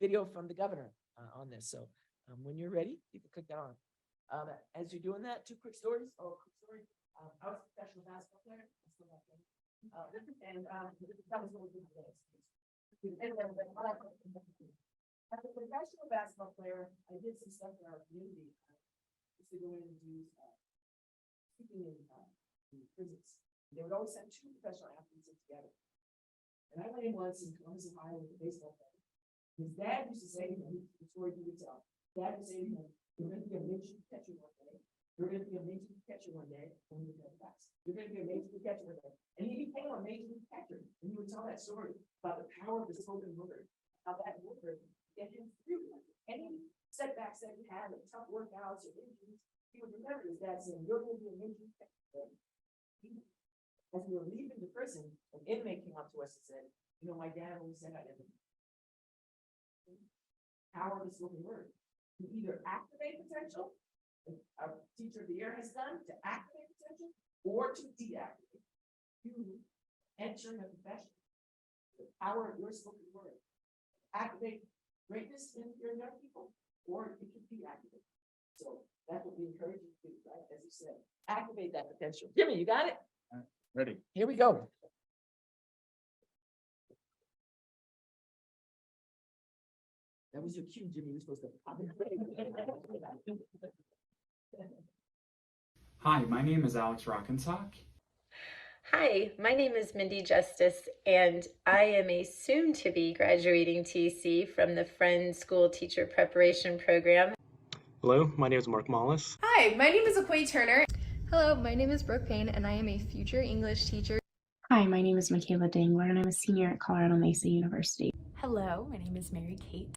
video from the governor on this. So when you're ready, you can click that on. As you're doing that, 2 quick stories. Quick story. I was a professional basketball player. And that was what we did today. As a professional basketball player, I did some stuff in our community. I used to go in and do speaking in prisons. They would always send 2 professional athletes in together. And I went in once in Columbus, Ohio with a baseball player. His dad used to say to him, the story he would tell, Dad would say to him, "You're going to be a major catcher one day. You're going to be a major catcher one day. When you get fast. You're going to be a major catcher one day." And he became a major catcher. And he would tell that story about the power of the spoken word, how that word get him through any setbacks that he had, or tough workouts or injuries. He would remember his dad saying, "You're going to be a major catcher." As we were leaving the prison, an inmate came up to us and said, you know, my dad always said I didn't. Power of the spoken word. You either activate potential, as our teacher of the year has done, to activate potential, or to deactivate. You enter the profession. The power of your spoken word. Activate greatness in your young people, or it can deactivate. So that's what we encourage you to do, right? As you said, activate that potential. Jimmy, you got it? Ready? Here we go. That was your cue, Jimmy. You're supposed to. Hi, my name is Alex Rockensock. Hi, my name is Mindy Justice, and I am a soon-to-be graduating TC from the Friend School Teacher Preparation Program. Hello, my name is Mark Mollis. Hi, my name is Aquay Turner. Hello, my name is Brooke Payne, and I am a future English teacher. Hi, my name is Michaela Dangler, and I'm a senior at Colorado Mesa University. Hello, my name is Mary Kate.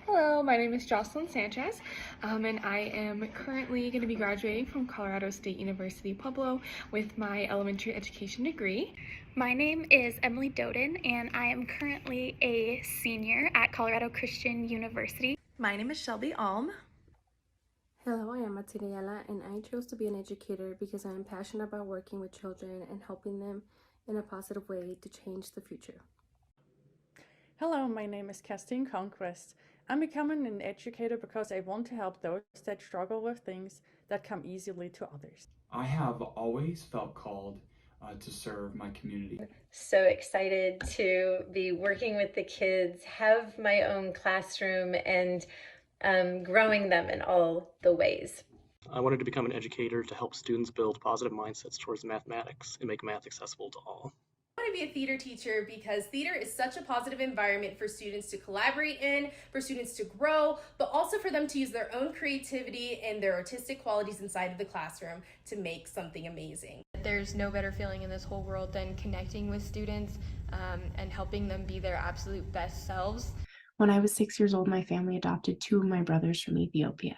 Hello, my name is Jocelyn Sanchez, and I am currently going to be graduating from Colorado State University Pueblo with my elementary education degree. My name is Emily Doden, and I am currently a senior at Colorado Christian University. My name is Shelby Alm. Hello, I am Matilda, and I chose to be an educator because I am passionate about working with children and helping them in a positive way to change the future. Hello, my name is Christine Conquest. I'm becoming an educator because I want to help those that struggle with things that come easily to others. I have always felt called to serve my community. So excited to be working with the kids, have my own classroom, and growing them in all the ways. I wanted to become an educator to help students build positive mindsets towards mathematics and make math accessible to all. I want to be a theater teacher because theater is such a positive environment for students to collaborate in, for students to grow, but also for them to use their own creativity and their artistic qualities inside of the classroom to make something amazing. There's no better feeling in this whole world than connecting with students and helping them be their absolute best selves. When I was 6 years old, my family adopted 2 of my brothers from Ethiopia.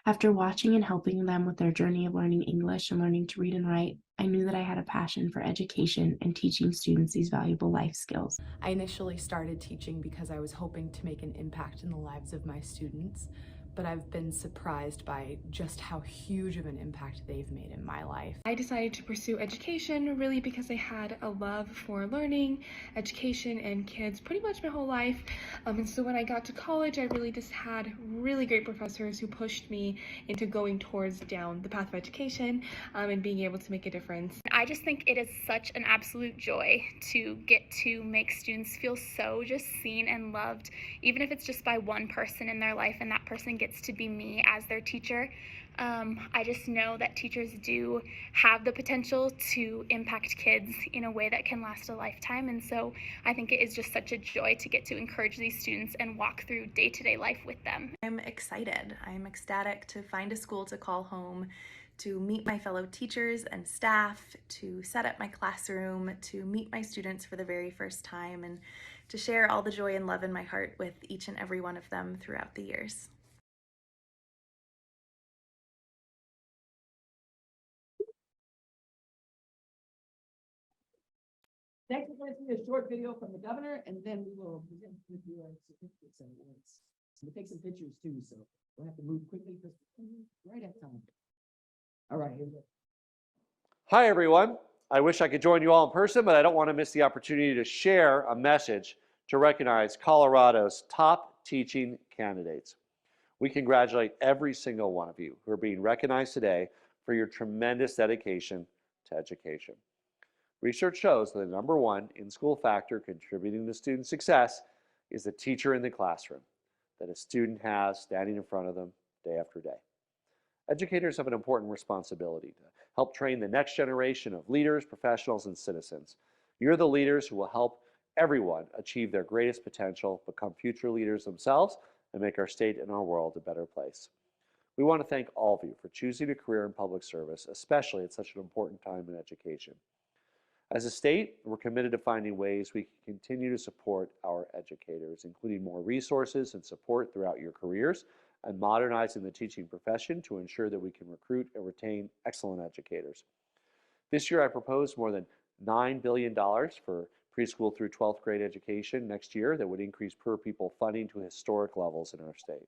After watching and helping them with their journey of learning English and learning to read and write, I knew that I had a passion for education and teaching students these valuable life skills. I initially started teaching because I was hoping to make an impact in the lives of my students, but I've been surprised by just how huge of an impact they've made in my life. I decided to pursue education really because I had a love for learning, education, and kids pretty much my whole life. And so when I got to college, I really just had really great professors who pushed me into going towards down the path of education and being able to make a difference. I just think it is such an absolute joy to get to make students feel so just seen and loved, even if it's just by one person in their life and that person gets to be me as their teacher. I just know that teachers do have the potential to impact kids in a way that can last a lifetime, and so I think it is just such a joy to get to encourage these students and walk through day-to-day life with them. I'm excited. I'm ecstatic to find a school to call home, to meet my fellow teachers and staff, to set up my classroom, to meet my students for the very first time, and to share all the joy and love in my heart with each and every one of them throughout the years. Next, we're going to see a short video from the governor, and then we will present with you our certificates and awards. We'll take some pictures too, so we'll have to move quickly because we're right at time. All right, here we go. Hi, everyone. I wish I could join you all in person, but I don't want to miss the opportunity to share a message to recognize Colorado's top teaching candidates. We congratulate every single one of you who are being recognized today for your tremendous dedication to education. Research shows that the #1 in-school factor contributing to student success is the teacher in the classroom that a student has standing in front of them day after day. Educators have an important responsibility to help train the next generation of leaders, professionals, and citizens. You're the leaders who will help everyone achieve their greatest potential, become future leaders themselves, and make our state and our world a better place. We want to thank all of you for choosing a career in public service, especially at such an important time in education. As a state, we're committed to finding ways we can continue to support our educators, including more resources and support throughout your careers, and modernizing the teaching profession to ensure that we can recruit and retain excellent educators. This year, I proposed more than $9 billion for preschool through 12th grade education next year that would increase per pupil funding to historic levels in our state.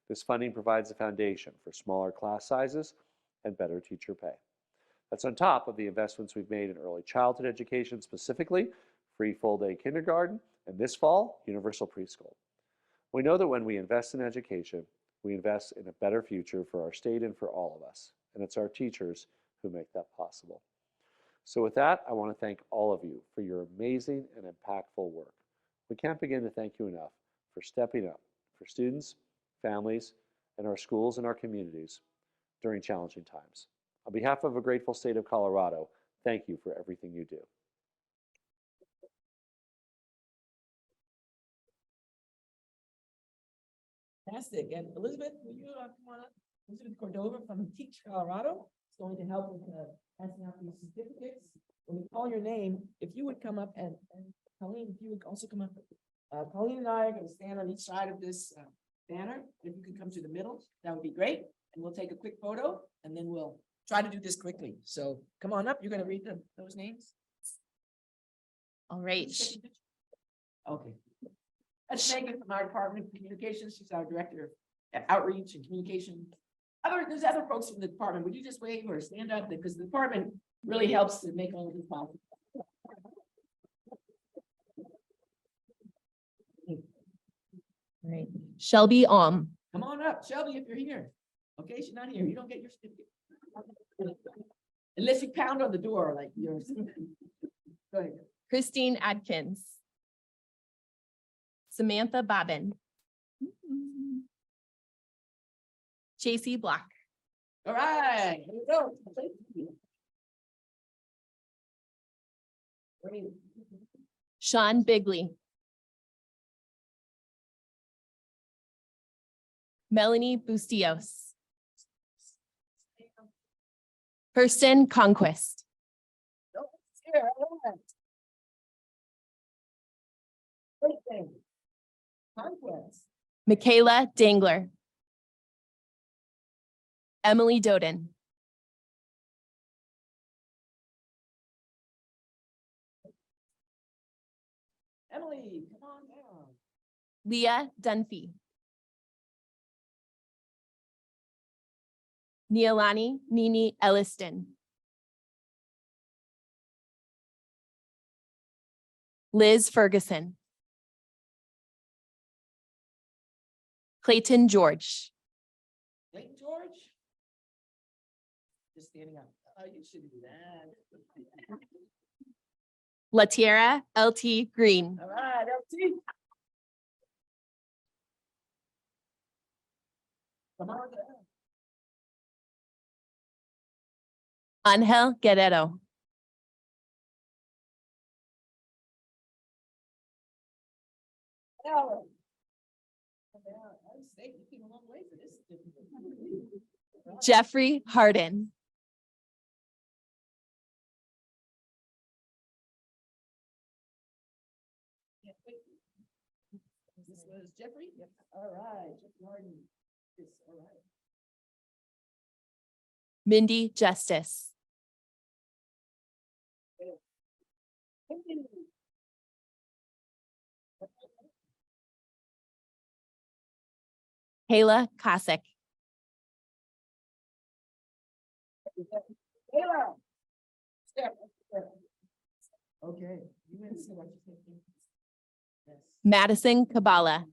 This funding provides a foundation for smaller class sizes and better teacher pay. That's on top of the investments we've made in early childhood education, specifically free full-day kindergarten, and this fall, universal preschool. We know that when we invest in education, we invest in a better future for our state and for all of us, and it's our teachers who make that possible. So with that, I want to thank all of you for your amazing and impactful work. We can't begin to thank you enough for stepping up for students, families, and our schools and our communities during challenging times. On behalf of a grateful state of Colorado, thank you for everything you do. Fantastic. And Elizabeth, will you come on up? Elizabeth Cordova from Teach Colorado is going to help with passing out these certificates. When we call your name, if you would come up and Colleen, if you would also come up. Colleen and I are going to stand on each side of this banner. If you could come to the middle, that would be great. And we'll take a quick photo and then we'll try to do this quickly. So come on up. You're going to read those names. All right. Okay. That's Megan from our Department of Communications. She's our Director of Outreach and Communication. There's other folks from the department. Would you just wave or stand up? Because the department really helps to make all of this possible. Right. Shelby Come on up, Shelby, if you're here. Okay, she's not here. You don't get your certificate. Unless you pound on the door like yours. Go ahead. Christine Adkins, Samantha Bobbin, JC Block, All right, here we go. Thank you. Sean Bigley, Melanie Bustios, Kirsten Conquest, Here, all right. Great thing. Conquest. Michaela Dangler, Emily Doden, Emily, come on down. Leah Dunphy, Neilani Nini Elliston, Liz Ferguson, Clayton George, Clayton George. Just standing up. You should do that. Latiera LT Green, All right, LT. Come on down. Angel Guerrero, Alan. I was saying, you came a long way for this. Jeffrey Harden, This was Jeffrey? Yep. All right, Jeffrey Harden. Yes, all right. Mindy Justice, Kayla Cossack, Taylor. Okay, you didn't see what you thinking. Yes. Madison Kabbalah,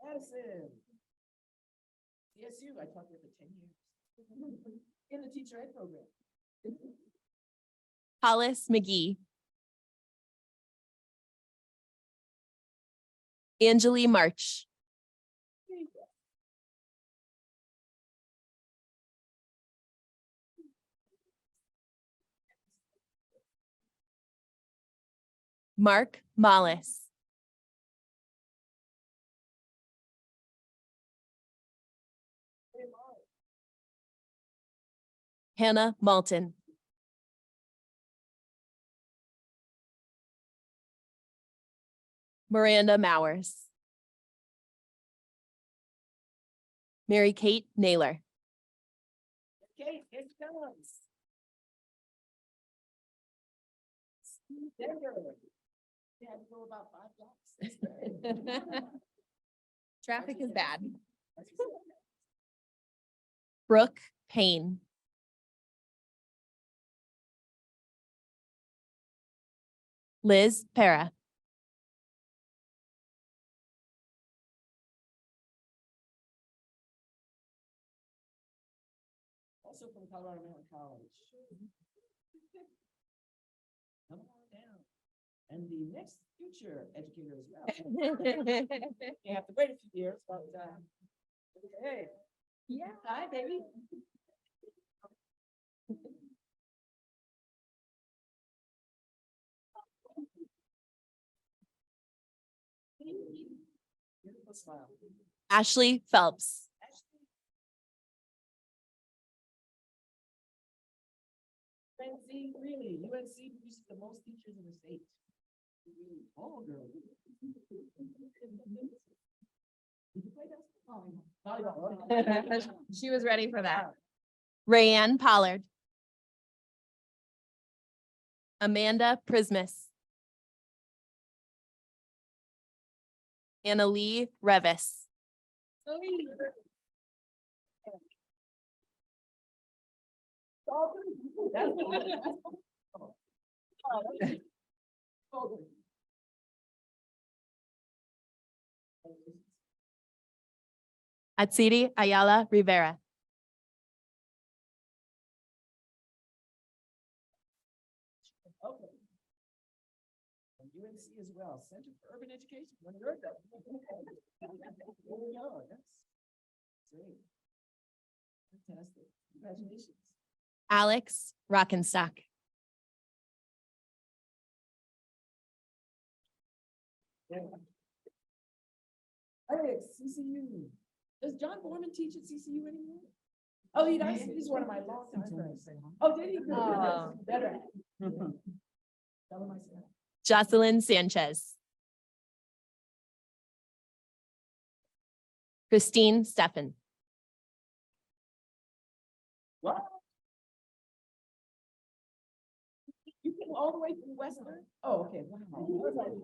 Madison. CSU, I taught there for 10 years. In the teacher ed program. Hollis McGee, Angeli March, Mark Mollis, Hannah Malton, Miranda Mowers, Mary Kate Naylor. Okay, here it comes. There. Yeah, I go about 5 blocks. Traffic is bad. Brooke Payne. Liz Para. Also from Colorado Mountain College. Come on down. And the next future educator as well. You have to wait a few years, but hey. Yeah, hi, baby. Beautiful smile. Ashley Phelps. UNC, really, UNC produces the most teachers in the state. Oh, girl. Did you play basketball? Volleyball. She was ready for that. Rayanne Pollard. Amanda Prismus. Annalie Revis. Atsiri Ayala Rivera. Okay. From UNC as well, Center for Urban Education. When you heard that. There we go. That's great. Fantastic. Congratulations. Alex Rockenstock. Yeah. Alex, CCU. Does John Borman teach at CCU anymore? Oh, he does. He's one of my longtime friends. Oh, did he? Oh. Better. Tell him I said. Jocelyn Sanchez. Christine Steffen. What? You came all the way from Western? Oh, okay. Wow.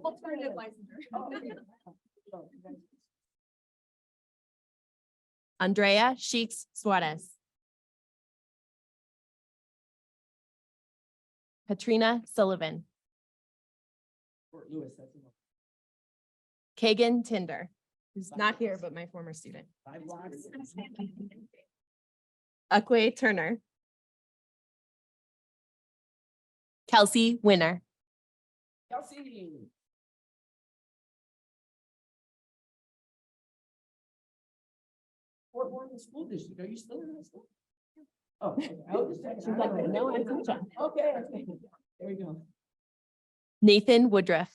Alternative licensure. Oh, okay. Oh, congratulations. Andrea Sheiks Suarez. Katrina Sullivan. Fort Lewis, that's enough. Kagan Tinder, who's not here, but my former student. 5 blocks. Akwe Turner. Kelsey Winner. Kelsey. Fort Morgan School District, are you still in high school? Oh, okay. I was just checking. She's like, no, I'm teaching. Okay, okay. There we go. Nathan Woodruff.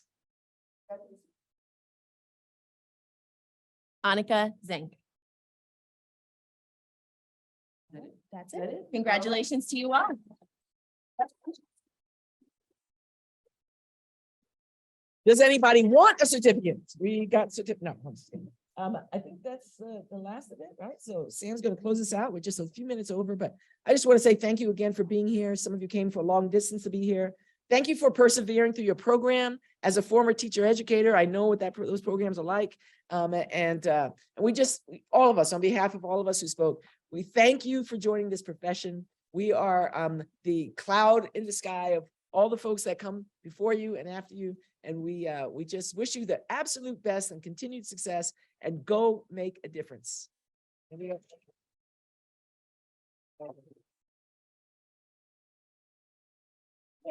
Annika Zink. That's it. Congratulations to you all. Does anybody want a certificate? We got certificate. No, I'm just kidding. I think that's the last of it, right? So Sam's going to close us out. We're just a few minutes over, but I just want to say thank you again for being here. Some of you came for a long distance to be here. Thank you for persevering through your program. As a former teacher educator, I know what those programs are like. All of us, on behalf of all of us who spoke, we thank you for joining this profession. We are the cloud in the sky of all the folks that come before you and after you. And we just wish you the absolute best and continued success, and go make a difference. There we go.